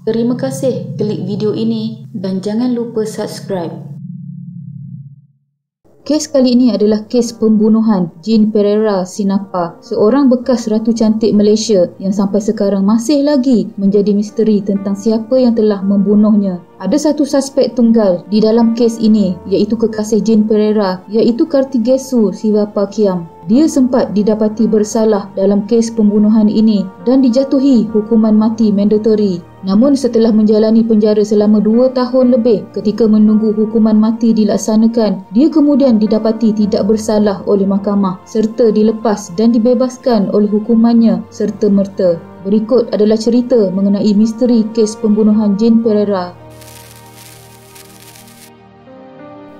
Terima kasih klik video ini dan jangan lupa subscribe. Kes kali ini adalah kes pembunuhan Jean Pereira Sinapa, seorang bekas Ratu Cantik Malaysia yang sampai sekarang masih lagi menjadi misteri tentang siapa yang telah membunuhnya. Ada satu suspek tunggal di dalam kes ini, iaitu kekasih Jean Pereira, iaitu Kartigesu Sivapakiam. Dia sempat didapati bersalah dalam kes pembunuhan ini dan dijatuhi hukuman mati mandatory. Namun setelah menjalani penjara selama 2 tahun lebih ketika menunggu hukuman mati dilaksanakan, dia kemudian didapati tidak bersalah oleh mahkamah serta dilepas dan dibebaskan oleh hukumannya serta-merta. Berikut adalah cerita mengenai misteri kes pembunuhan Jean Pereira.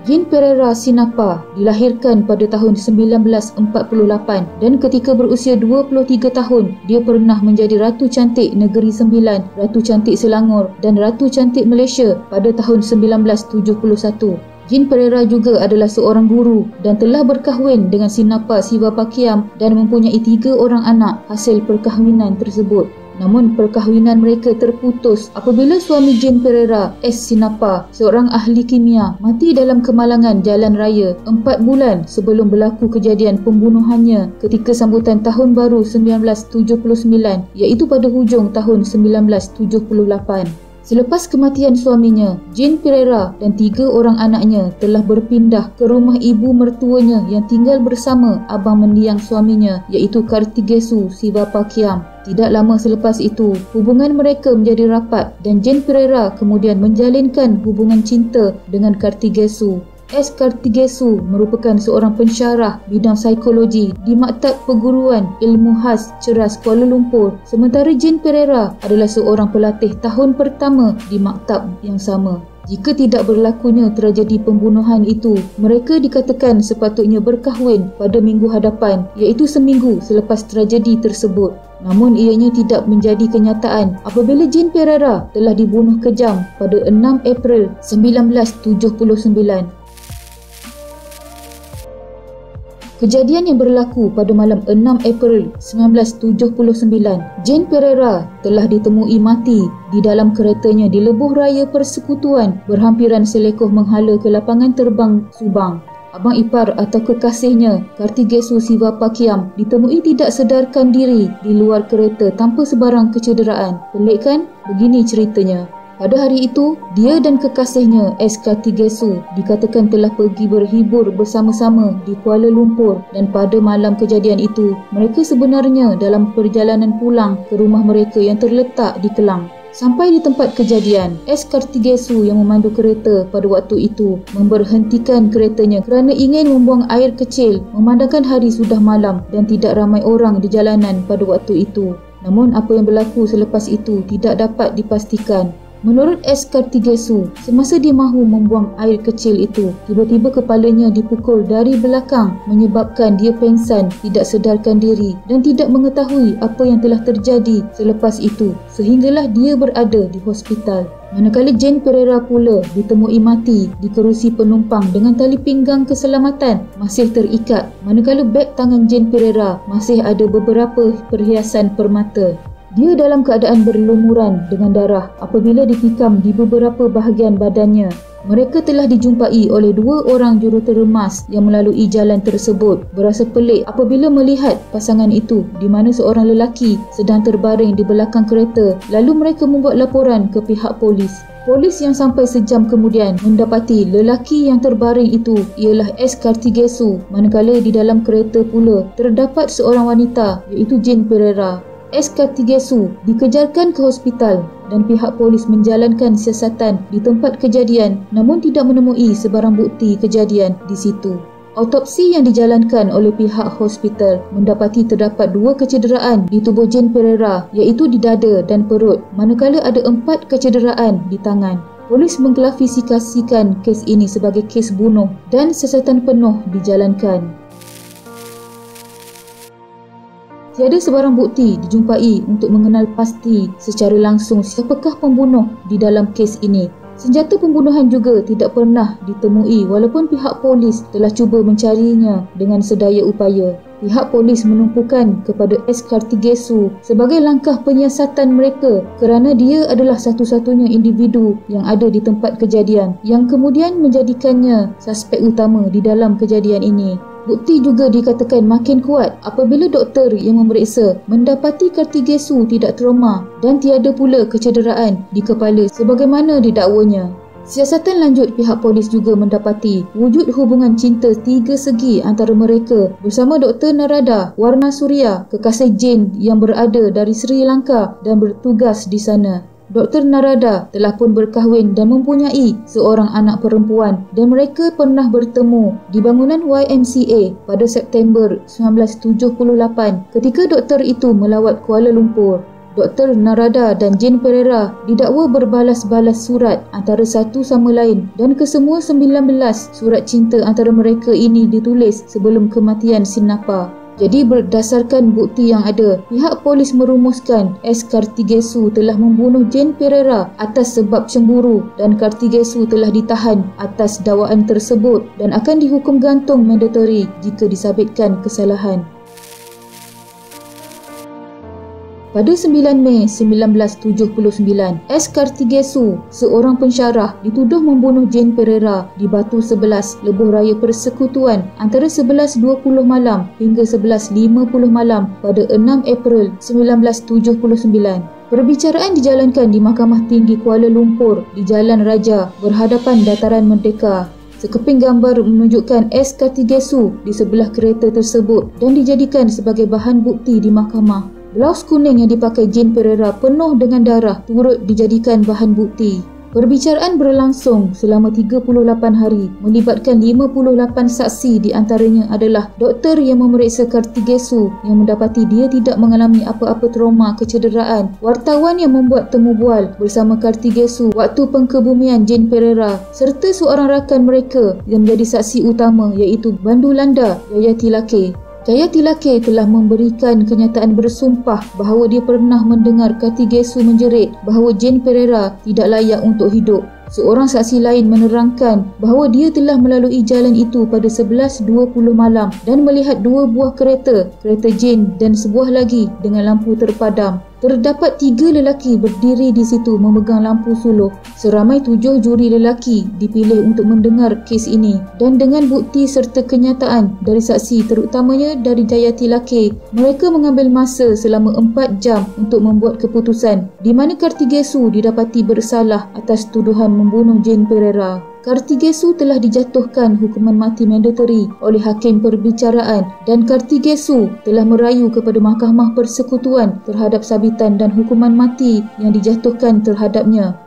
Jean Pereira Sinapa dilahirkan pada tahun 1948 dan ketika berusia 23 tahun, dia pernah menjadi Ratu Cantik Negeri Sembilan, Ratu Cantik Selangor dan Ratu Cantik Malaysia pada tahun 1971. Jean Pereira juga adalah seorang guru dan telah berkahwin dengan Sinapa Sivapakiam dan mempunyai 3 orang anak hasil perkahwinan tersebut. Namun perkahwinan mereka terputus apabila suami Jean Pereira, S. Sinapa, seorang ahli kimia, mati dalam kemalangan jalan raya 4 bulan sebelum berlaku kejadian pembunuhannya ketika sambutan Tahun Baru 1979, iaitu pada hujung tahun 1978. Selepas kematian suaminya, Jean Pereira dan 3 orang anaknya telah berpindah ke rumah ibu mertuanya yang tinggal bersama abang mendiang suaminya, iaitu Kartigesu Sivapakiam. Tidak lama selepas itu, hubungan mereka menjadi rapat dan Jean Pereira kemudian menjalinkan hubungan cinta dengan Kartigesu. S. Kartigesu merupakan seorang pensyarah bidang psikologi di Maktab Perguruan Ilmu Khas Ceras Kuala Lumpur, sementara Jean Pereira adalah seorang pelatih tahun pertama di maktab yang sama. Jika tidak berlakunya tragedi pembunuhan itu, mereka dikatakan sepatutnya berkahwin pada minggu hadapan, iaitu seminggu selepas tragedi tersebut. Namun ianya tidak menjadi kenyataan apabila Jean Pereira telah dibunuh kejam pada 6 April 1979. Kejadian yang berlaku pada malam 6 April 1979, Jean Pereira telah ditemui mati di dalam keretanya di lebuh raya persekutuan berhampiran selekoh menghala ke lapangan terbang Subang. Abang ipar atau kekasihnya, Kartigesu Sivapakiam, ditemui tidak sedarkan diri di luar kereta tanpa sebarang kecederaan. Pelik kan? Begini ceritanya. Pada hari itu, dia dan kekasihnya S. Kartigesu dikatakan telah pergi berhibur bersama-sama di Kuala Lumpur dan pada malam kejadian itu, mereka sebenarnya dalam perjalanan pulang ke rumah mereka yang terletak di Kelang. Sampai di tempat kejadian, S. Kartigesu yang memandu kereta pada waktu itu memberhentikan keretanya kerana ingin membuang air kecil memandangkan hari sudah malam dan tidak ramai orang di jalanan pada waktu itu. Namun apa yang berlaku selepas itu tidak dapat dipastikan. Menurut S. Kartigesu, semasa dia mahu membuang air kecil itu, tiba-tiba kepalanya dipukul dari belakang menyebabkan dia pengsan, tidak sedarkan diri dan tidak mengetahui apa yang telah terjadi selepas itu sehinggalah dia berada di hospital. Manakala Jean Pereira pula ditemui mati di kerusi penumpang dengan tali pinggang keselamatan masih terikat, manakala beg tangan Jean Pereira masih ada beberapa perhiasan permata. Dia dalam keadaan berlumuran dengan darah apabila ditikam di beberapa bahagian badannya. Mereka telah dijumpai oleh 2 orang jurutera emas yang melalui jalan tersebut. Berasa pelik apabila melihat pasangan itu di mana seorang lelaki sedang terbaring di belakang kereta. Lalu mereka membuat laporan ke pihak polis. Polis yang sampai sejam kemudian mendapati lelaki yang terbaring itu ialah S. Kartigesu, manakala di dalam kereta pula terdapat seorang wanita iaitu Jean Pereira. S. Kartigesu dikejarkan ke hospital dan pihak polis menjalankan siasatan di tempat kejadian namun tidak menemui sebarang bukti kejadian di situ. Autopsi yang dijalankan oleh pihak hospital mendapati terdapat 2 kecederaan di tubuh Jean Pereira iaitu di dada dan perut, manakala ada 4 kecederaan di tangan. Polis mengklasifikasikan kes ini sebagai kes bunuh dan siasatan penuh dijalankan. Tiada sebarang bukti dijumpai untuk mengenal pasti secara langsung siapakah pembunuh di dalam kes ini. Senjata pembunuhan juga tidak pernah ditemui walaupun pihak polis telah cuba mencarinya dengan sedaya upaya. Pihak polis menumpukan kepada S. Kartigesu sebagai langkah penyiasatan mereka kerana dia adalah satu-satunya individu yang ada di tempat kejadian yang kemudian menjadikannya suspek utama di dalam kejadian ini. Bukti juga dikatakan makin kuat apabila doktor yang memeriksa mendapati Kartigesu tidak trauma dan tiada pula kecederaan di kepala sebagaimana didakwanya. Siasatan lanjut, pihak polis juga mendapati wujud hubungan cinta tiga segi antara mereka bersama Dr. Narada Warnasuriya, kekasih Jane yang berada dari Sri Lanka dan bertugas di sana. Dr. Narada telah pun berkahwin dan mempunyai seorang anak perempuan dan mereka pernah bertemu di bangunan YMCA pada September 1978 ketika doktor itu melawat Kuala Lumpur. Dr. Narada dan Jane Pereira didakwa berbalas-balas surat antara satu sama lain dan kesemua 19 surat cinta antara mereka ini ditulis sebelum kematian Sinnappa. Jadi berdasarkan bukti yang ada, pihak polis merumuskan S. Kartigesu telah membunuh Jane Pereira atas sebab cemburu dan Kartigesu telah ditahan atas dakwaan tersebut dan akan dihukum gantung mandatory jika disabitkan kesalahan. Pada 9 Mei 1979, S. Kartigesu, seorang pensyarah, dituduh membunuh Jane Pereira di Batu 11, lebuh raya persekutuan antara 11.20 malam hingga 11.50 malam pada 6 April 1979. Perbicaraan dijalankan di Mahkamah Tinggi Kuala Lumpur di Jalan Raja berhadapan Dataran Merdeka. Sekeping gambar menunjukkan S. Kartigesu di sebelah kereta tersebut dan dijadikan sebagai bahan bukti di mahkamah. Blaus kuning yang dipakai Jane Pereira penuh dengan darah turut dijadikan bahan bukti. Perbicaraan berlangsung selama 38 hari melibatkan 58 saksi, di antaranya adalah doktor yang memeriksa Kartigesu yang mendapati dia tidak mengalami apa-apa trauma kecederaan, wartawan yang membuat temu bual bersama Kartigesu waktu pengkebumian Jane Pereira serta seorang rakan mereka yang menjadi saksi utama iaitu Bandulanda Jayati Lake. Jayati Lake telah memberikan kenyataan bersumpah bahawa dia pernah mendengar Kartigesu menjerit bahawa Jane Pereira tidak layak untuk hidup. Seorang saksi lain menerangkan bahawa dia telah melalui jalan itu pada 11.20 malam dan melihat dua buah kereta Jane dan sebuah lagi dengan lampu terpadam. Terdapat 3 lelaki berdiri di situ memegang lampu suluh. Seramai 7 juri lelaki dipilih untuk mendengar kes ini dan dengan bukti serta kenyataan dari saksi terutamanya dari Jayati Lake, mereka mengambil masa selama 4 jam untuk membuat keputusan di mana Kartigesu didapati bersalah atas tuduhan membunuh Jane Pereira. Kartigesu telah dijatuhkan hukuman mati mandatory oleh hakim perbicaraan dan Kartigesu telah merayu kepada Mahkamah Persekutuan terhadap sabitan dan hukuman mati yang dijatuhkan terhadapnya.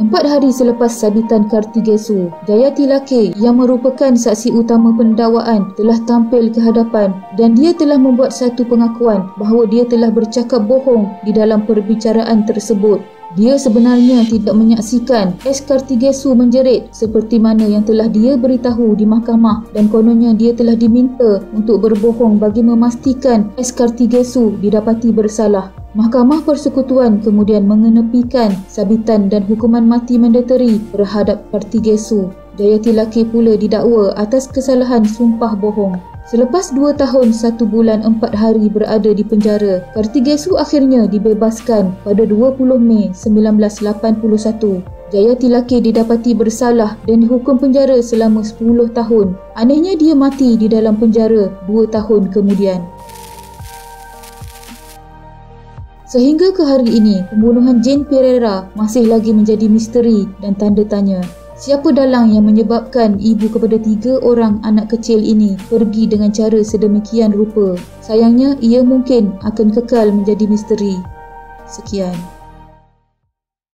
4 hari selepas sabitan Kartigesu, Jayati Lake yang merupakan saksi utama pendakwaan telah tampil ke hadapan dan dia telah membuat satu pengakuan bahawa dia telah bercakap bohong di dalam perbicaraan tersebut. Dia sebenarnya tidak menyaksikan S. Kartigesu menjerit seperti mana yang telah dia beritahu di mahkamah dan kononnya dia telah diminta untuk berbohong bagi memastikan S. Kartigesu didapati bersalah. Mahkamah Persekutuan kemudian mengenepikan sabitan dan hukuman mati mandatory terhadap Kartigesu. Jayati Lake pula didakwa atas kesalahan sumpah bohong. Selepas 2 tahun 1 bulan 4 hari berada di penjara, Kartigesu akhirnya dibebaskan pada 20 Mei 1981. Jayati Lake didapati bersalah dan dihukum penjara selama 10 tahun. Anehnya dia mati di dalam penjara 2 tahun kemudian. Sehingga ke hari ini, pembunuhan Jane Pereira masih lagi menjadi misteri dan tanda tanya. Siapa dalang yang menyebabkan ibu kepada 3 orang anak kecil ini pergi dengan cara sedemikian rupa? Sayangnya, ia mungkin akan kekal menjadi misteri. Sekian.